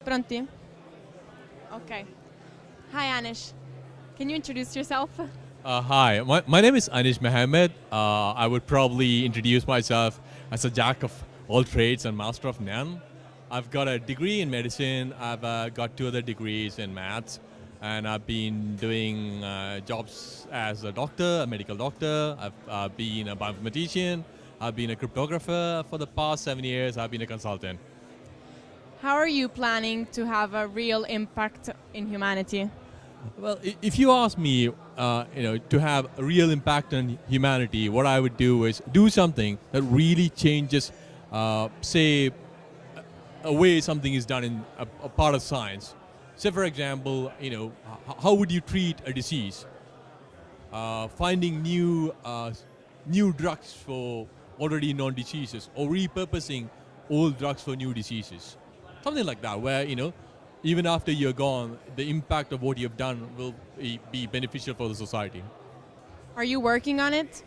Pronti? Okay. Hi, Anish. Can you introduce yourself? Hi, my name is Anish Mohammed. I would probably introduce myself as a jack of all trades and master of none. I've got a degree in medicine. I've got 2 other degrees in maths, and I've been doing jobs as a doctor, a medical doctor. I've been a bioinformatician. I've been a cryptographer for the past 7 years. I've been a consultant. How are you planning to have a real impact in humanity? Well, if you ask me, to have a real impact on humanity, what I would do is do something that really changes, say, a way something is done in a part of science. Say, for example, how would you treat a disease? Finding new drugs for already known diseases, or repurposing old drugs for new diseases. Something like that, where, even after you're gone, the impact of what you've done will be beneficial for the society. Are you working on it?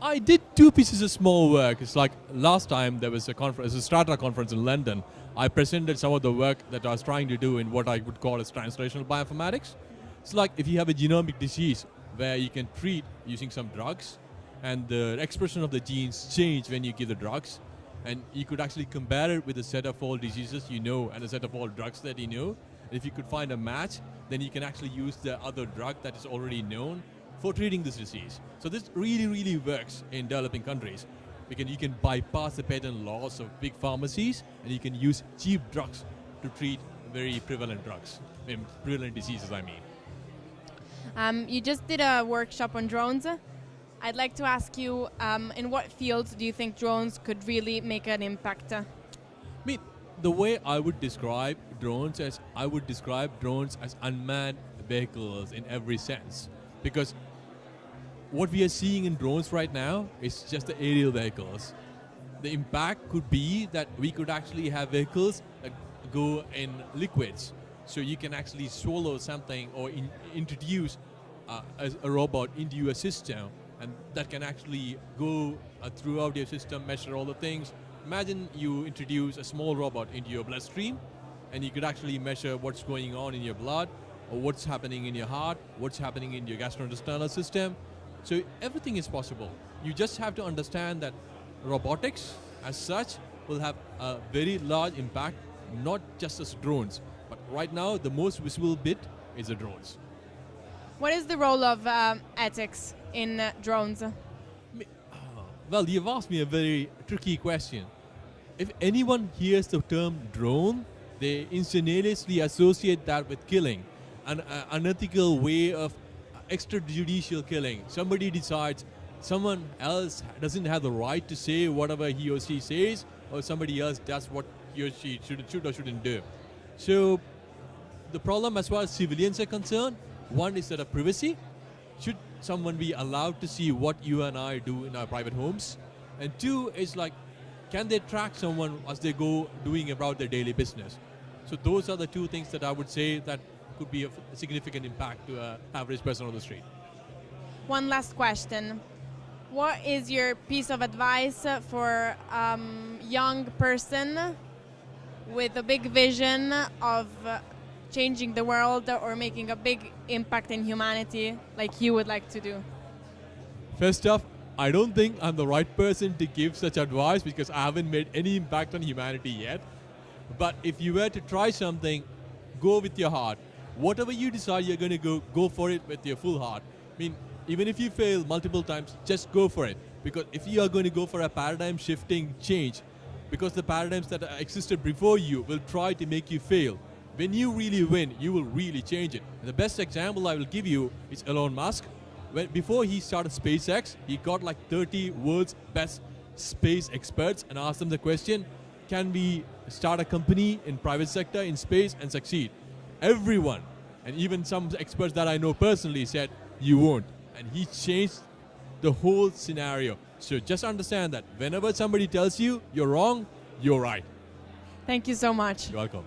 I did 2 pieces of small work. It's like last time there was a conference, a Strata conference in London. I presented some of the work that I was trying to do in what I would call as translational bioinformatics. It's like if you have a genomic disease where you can treat using some drugs, and the expression of the genes change when you give the drugs, and you could actually compare it with a set of all diseases and a set of all drugs that you know. If you could find a match, then you can actually use the other drug that is already known for treating this disease. So this really, really works in developing countries. You can bypass the patent laws of big pharmacies, and you can use cheap drugs to treat very prevalent prevalent diseases, I mean. You just did a workshop on drones. I'd like to ask you, in what fields do you think drones could really make an impact? The way I would describe drones as unmanned vehicles in every sense. Because what we are seeing in drones right now is just the aerial vehicles. The impact could be that we could actually have vehicles that go in liquids. So you can actually swallow something or introduce a robot into your system, and that can actually go throughout your system, measure all the things. Imagine you introduce a small robot into your bloodstream, and you could actually measure what's going on in your blood, or what's happening in your heart, what's happening in your gastrointestinal system. So everything is possible. You just have to understand that robotics as such will have a very large impact, not just as drones, but right now the most visible bit is the drones. What is the role of ethics in drones? Well, you've asked me a very tricky question. If anyone hears the term drone, they instantaneously associate that with killing, an unethical way of extrajudicial killing. Somebody decides someone else doesn't have the right to say whatever he or she says, or somebody else does what he or she should or shouldn't do. So the problem as far as civilians are concerned, one is that of privacy. Should someone be allowed to see what you and I do in our private homes? And 2 is like, can they track someone as they go doing about their daily business? So those are the 2 things that I would say that could be of a significant impact to an average person on the street. One last question. What is your piece of advice for a young person with a big vision of changing the world or making a big impact in humanity like you would like to do? First off, I don't think I'm the right person to give such advice because I haven't made any impact on humanity yet. But if you were to try something, go with your heart. Whatever you decide you're going to go for it with your full heart. Even if you fail multiple times, just go for it. Because if you are going to go for a paradigm shifting change, because the paradigms that existed before you will try to make you fail. When you really win, you will really change it. And the best example I will give you is Elon Musk. Before he started SpaceX, he got like 30 world's best space experts and asked them the question, can we start a company in private sector in space and succeed? Everyone, and even some experts that I know personally said, you won't. And he changed the whole scenario. So just understand that whenever somebody tells you you're wrong, you're right. Thank you so much. You're welcome.